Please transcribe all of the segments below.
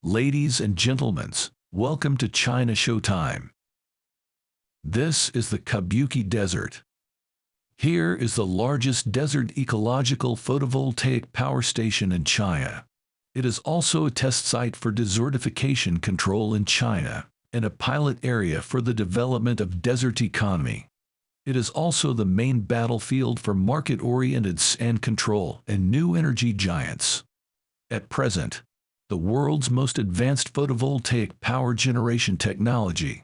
Ladies and gentlemen, welcome to China Showtime. This is the Kabuki Desert. Here is the largest desert ecological photovoltaic power station in China. It is also a test site for desertification control in China and a pilot area for the development of desert economy. It is also the main battlefield for market-oriented and control and new energy giants. At present, the world's most advanced photovoltaic power generation technology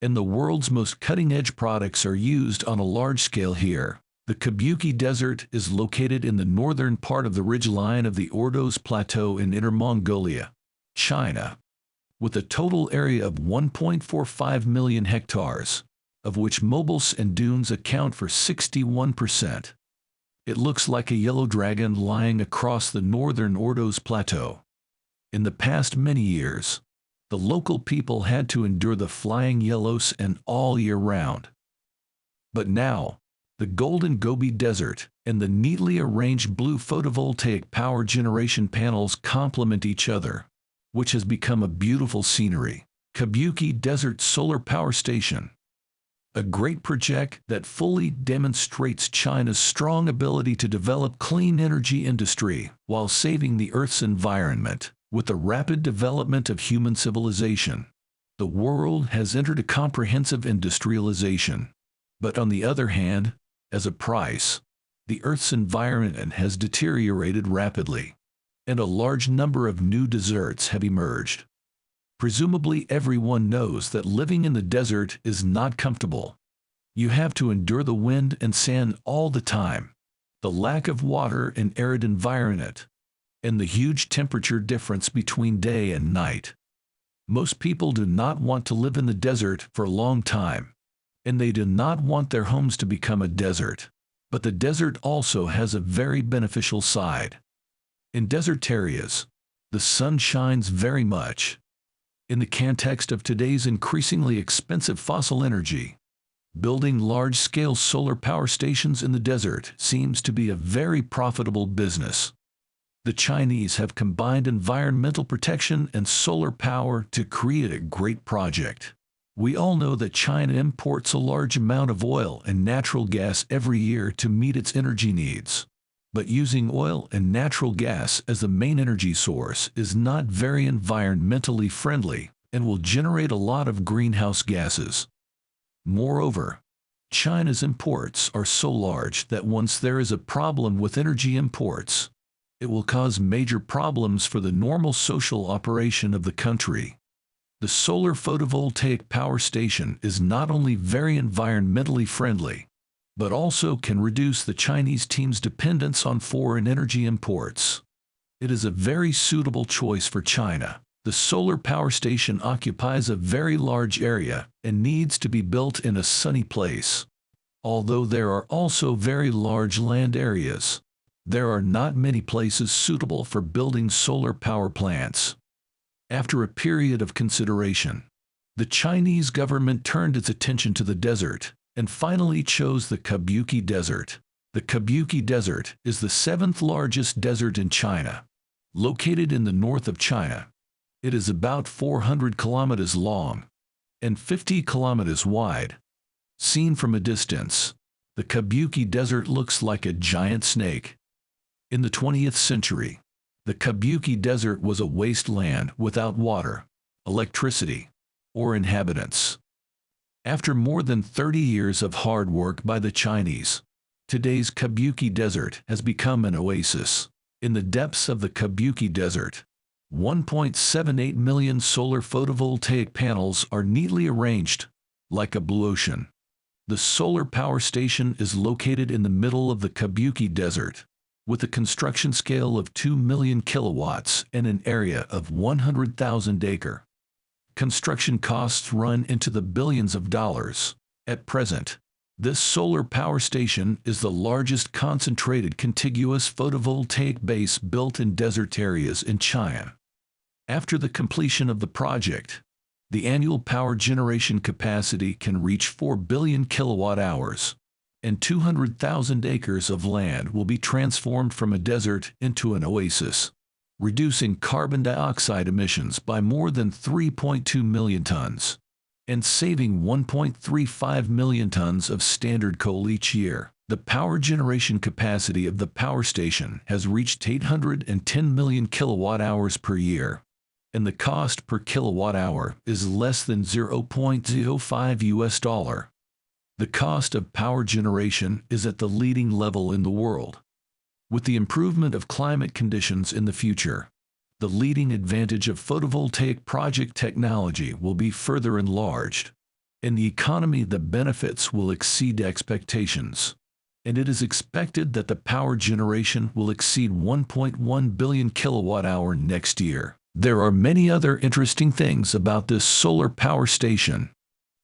and the world's most cutting-edge products are used on a large scale here. The Kabuki Desert is located in the northern part of the ridgeline of the Ordos Plateau in Inner Mongolia, China, with a total area of 1.45 million hectares, of which mobiles and dunes account for 61%. It looks like a yellow dragon lying across the northern Ordos Plateau. In the past many years, the local people had to endure the flying yellows and all year round. But now, the Golden Gobi Desert and the neatly arranged blue photovoltaic power generation panels complement each other, which has become a beautiful scenery. Kabuki Desert Solar Power Station. A great project that fully demonstrates China's strong ability to develop clean energy industry while saving the Earth's environment. With the rapid development of human civilization, the world has entered a comprehensive industrialization. But on the other hand, as a price, the Earth's environment has deteriorated rapidly, and a large number of new deserts have emerged. Presumably everyone knows that living in the desert is not comfortable. You have to endure the wind and sand all the time, the lack of water and arid environment, and the huge temperature difference between day and night. Most people do not want to live in the desert for a long time, and they do not want their homes to become a desert. But the desert also has a very beneficial side. In desert areas, the sun shines very much. In the context of today's increasingly expensive fossil energy, building large-scale solar power stations in the desert seems to be a very profitable business. The Chinese have combined environmental protection and solar power to create a great project. We all know that China imports a large amount of oil and natural gas every year to meet its energy needs. But using oil and natural gas as the main energy source is not very environmentally friendly and will generate a lot of greenhouse gases. Moreover, China's imports are so large that once there is a problem with energy imports, it will cause major problems for the normal social operation of the country. The solar photovoltaic power station is not only very environmentally friendly, but also can reduce the Chinese team's dependence on foreign energy imports. It is a very suitable choice for China. The solar power station occupies a very large area and needs to be built in a sunny place. Although there are also very large land areas, there are not many places suitable for building solar power plants. After a period of consideration, the Chinese government turned its attention to the desert and finally chose the Kabuki Desert. The Kabuki Desert is the seventh largest desert in China. Located in the north of China, it is about 400 kilometers long and 50 kilometers wide. Seen from a distance, the Kabuki Desert looks like a giant snake. In the 20th century, the Kabuki Desert was a wasteland without water, electricity, or inhabitants. After more than 30 years of hard work by the Chinese, today's Kabuki Desert has become an oasis. In the depths of the Kabuki Desert, 1.78 million solar photovoltaic panels are neatly arranged, like a blue ocean. The solar power station is located in the middle of the Kabuki Desert, with a construction scale of 2 million kilowatts and an area of 100,000 acres. Construction costs run into the billions of dollars. At present, this solar power station is the largest concentrated contiguous photovoltaic base built in desert areas in China. After the completion of the project, the annual power generation capacity can reach 4 billion kilowatt hours, and 200,000 acres of land will be transformed from a desert into an oasis. reducing carbon dioxide emissions by more than 3.2 million tons, and saving 1.35 million tons of standard coal each year. The power generation capacity of the power station has reached 810 million kilowatt-hours per year, and the cost per kilowatt-hour is less than $0.05. The cost of power generation is at the leading level in the world. With the improvement of climate conditions in the future, the leading advantage of photovoltaic project technology will be further enlarged. In the economy, the benefits will exceed expectations, and it is expected that the power generation will exceed 1.1 billion kilowatt-hour next year. There are many other interesting things about this solar power station.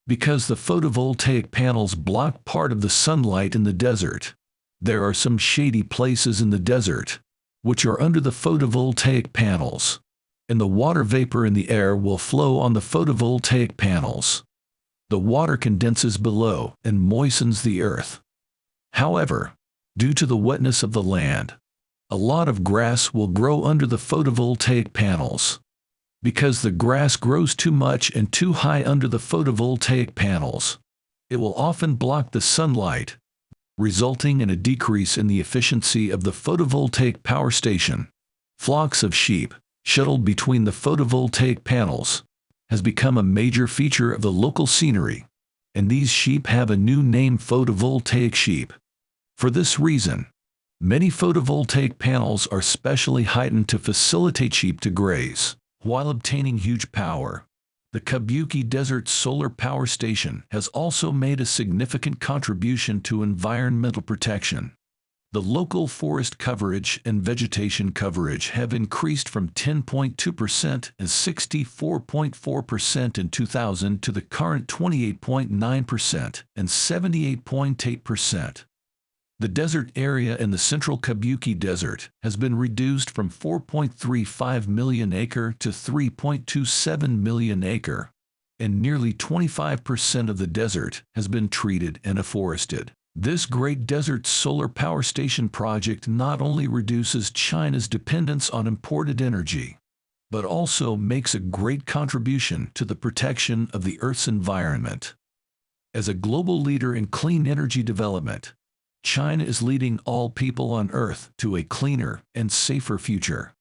Because the photovoltaic panels block part of the sunlight in the desert, there are some shady places in the desert, which are under the photovoltaic panels, and the water vapor in the air will flow on the photovoltaic panels. The water condenses below and moistens the earth. However, due to the wetness of the land, a lot of grass will grow under the photovoltaic panels. Because the grass grows too much and too high under the photovoltaic panels, it will often block the sunlight, resulting in a decrease in the efficiency of the photovoltaic power station. Flocks of sheep, shuttled between the photovoltaic panels, has become a major feature of the local scenery, and these sheep have a new name: photovoltaic sheep. For this reason, many photovoltaic panels are specially heightened to facilitate sheep to graze, while obtaining huge power. The Kabuki Desert Solar Power Station has also made a significant contribution to environmental protection. The local forest coverage and vegetation coverage have increased from 10.2% and 64.4% in 2000 to the current 28.9% and 78.8%. The desert area in the central Kabuki Desert has been reduced from 4.35 million acre to 3.27 million acre, and nearly 25% of the desert has been treated and afforested. This Great Desert Solar Power Station project not only reduces China's dependence on imported energy, but also makes a great contribution to the protection of the Earth's environment. As a global leader in clean energy development, China is leading all people on Earth to a cleaner and safer future.